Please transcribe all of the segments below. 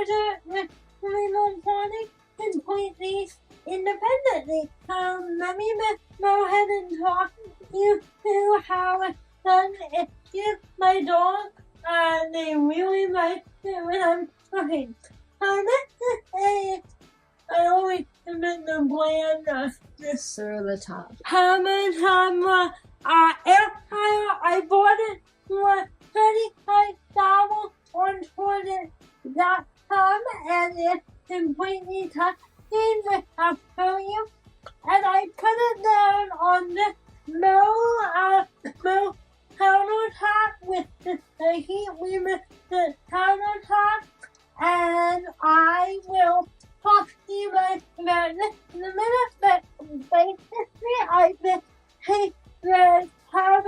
to remove morning completely independently. Let me go ahead and talk you through how it's done. If my dog, they really like it when I'm talking. I always submit the brand This over the top. how much air fryer I bought it for $35 on Toilet.com, and it's completely touching, I'll show you. And I put it down on this low countertop with the heat limit the countertop, and I will talk to you guys about this in a minute, but basically I just take the tub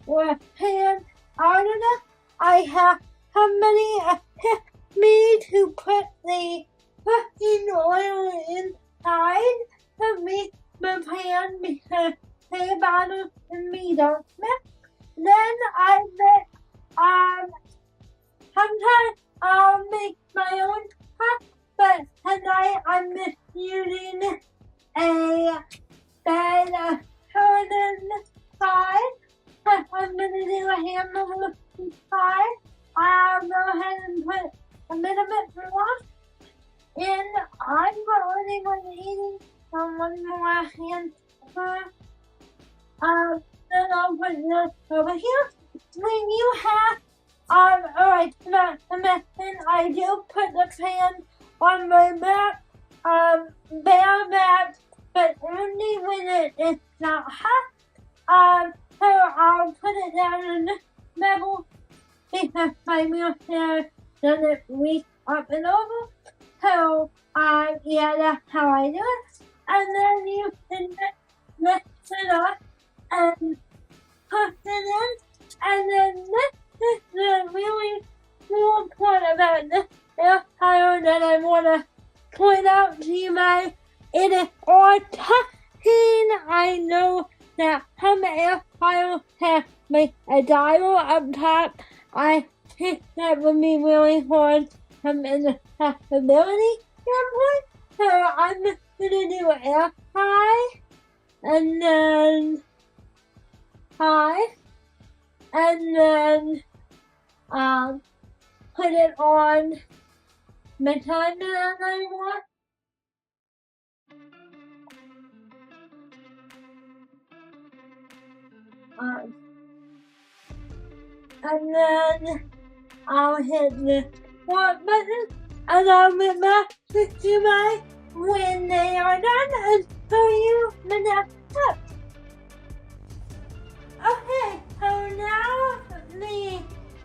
or pan out of it. I have somebody assist me to put the cooking oil inside to make the pan because the bottom and me don't mix. Then I make, sometimes I'll make my own cup, but tonight I'm just using a bed of frozen side. I'm gonna do a handle side. I'll go ahead and put a little bit more in. I'm already going to eating one more hand. Then I'll put this over here. When you have, alright, and I do put the pan on my back, bare back, but only when it is not hot. So I'll put it down in this level because my wheelchair doesn't reach up and over. So, yeah, that's how I do it. And then you can mix it up and put it in. And then this is the really cool part about this air fryer that I want to point out to you guys. It is all touching. I know that some air fryers have like a dial up top. I think that would be really hard from an accessibility standpoint. So I'm just gonna do an air fry and then high and then put it on the time that I want. And then I'll hit the one button and I'll be back to you guys when they are done and show you the next step. Okay, so now the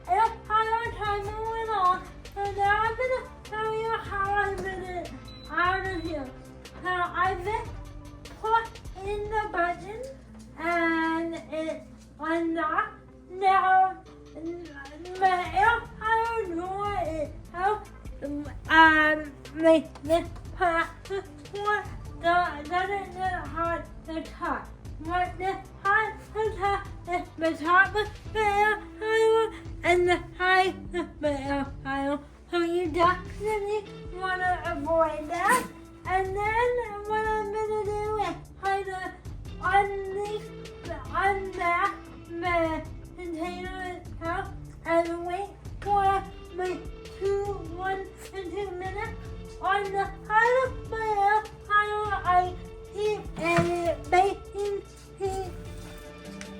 air fryer timer went on. So now I'm gonna show you how I get it out of here. So I just put in the button and it unlocked. Now the air fryer door is out. Like this part doesn't get hard to touch. What this hard to touch is the top of the air fryer and the side of the air fryer. So you definitely want to avoid that. And then what I'm going to do is try to unwrap the container itself and wait for like 1 to 2 minutes. On the side of my air fryer, I keep a baking sheet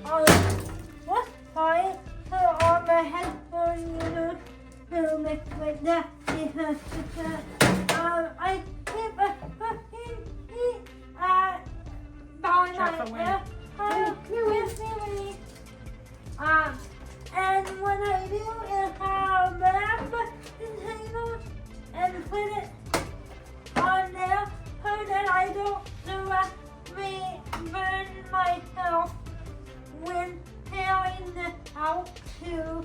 on this side, so on my headphone to mix with that because I keep a cooking sheet by my air fryer with me. And what I do is I'll wrap the container and put it on there so that I don't directly burn myself when carrying this out to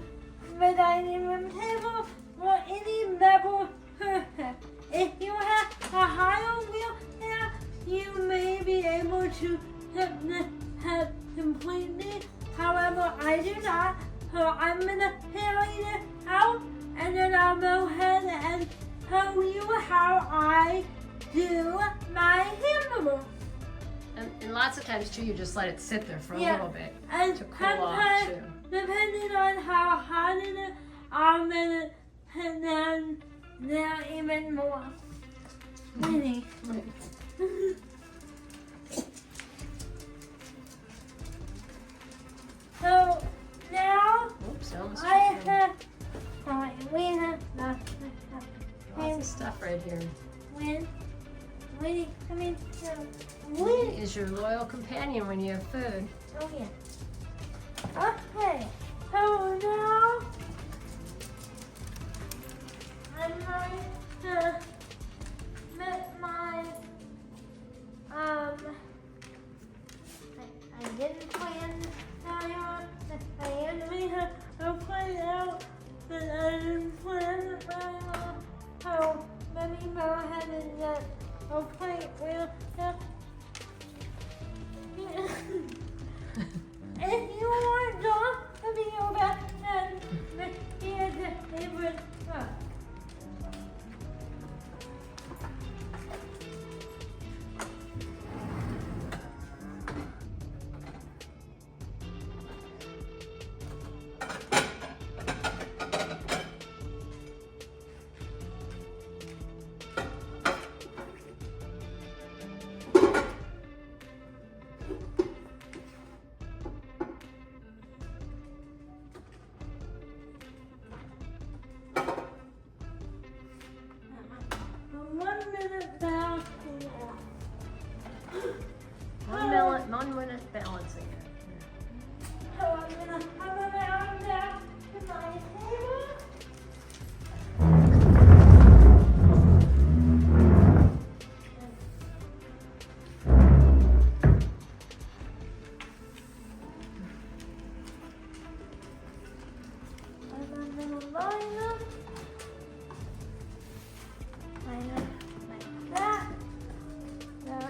the dining room table or any level surface. If you have a higher wheelchair, you may be able to tip this head completely. However, I do not, so I'm going to carry this out and then I'll go ahead and show do my hamburger. And lots of times too, you just let it sit there for a little bit and to cool off too. Depending on how hot it is, I'll let it and then even more. Really. So now we have lots of stuff right here. Winnie is your loyal companion when you have food. Oh yeah. Okay. So now I'm going to make my I didn't plan I usually have a plan out, but I didn't plan it very well. So maybe go ahead and get a plate real quick. If you want John to be your best friend, here's the favorite stuff. One minute balancing it. So I'm gonna come around back to my table. And I'm gonna line them. Line them like that. Now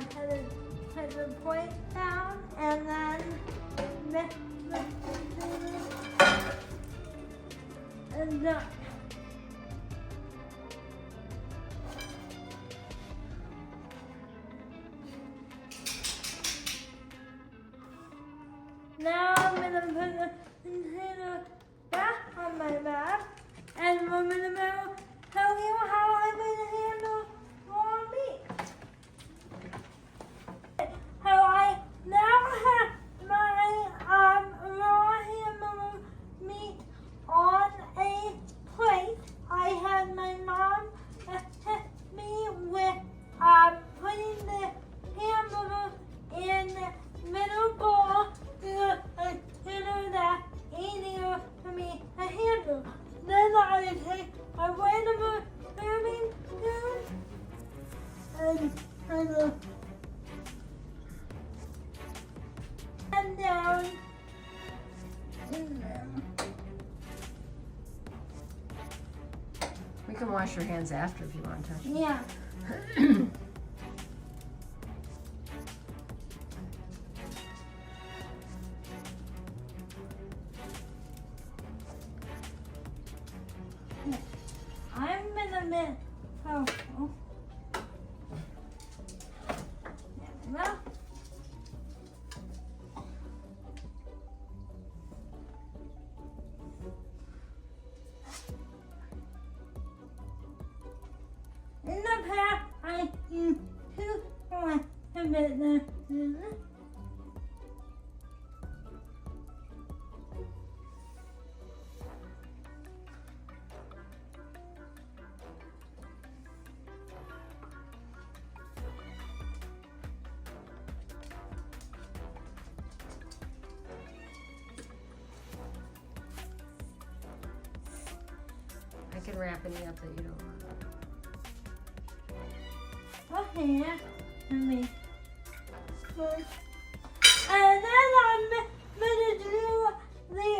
head the point down, and then and done. Now I'm gonna put the container back on my back, and I'm gonna tell you how I'm gonna handle raw meat. So I now have my raw hamburger meat on a plate. I had my mom assist me with putting the hamburger in the middle bowl to consider that easier for me to handle. Then I take a regular serving spoon and and down in there. We can wash your hands after if you want to touch it. Yeah. I'm gonna miss purple. There we go. In the past, I used 2 points to get the I can wrap any up that you don't want. Okay, let me put. And then I'm gonna do the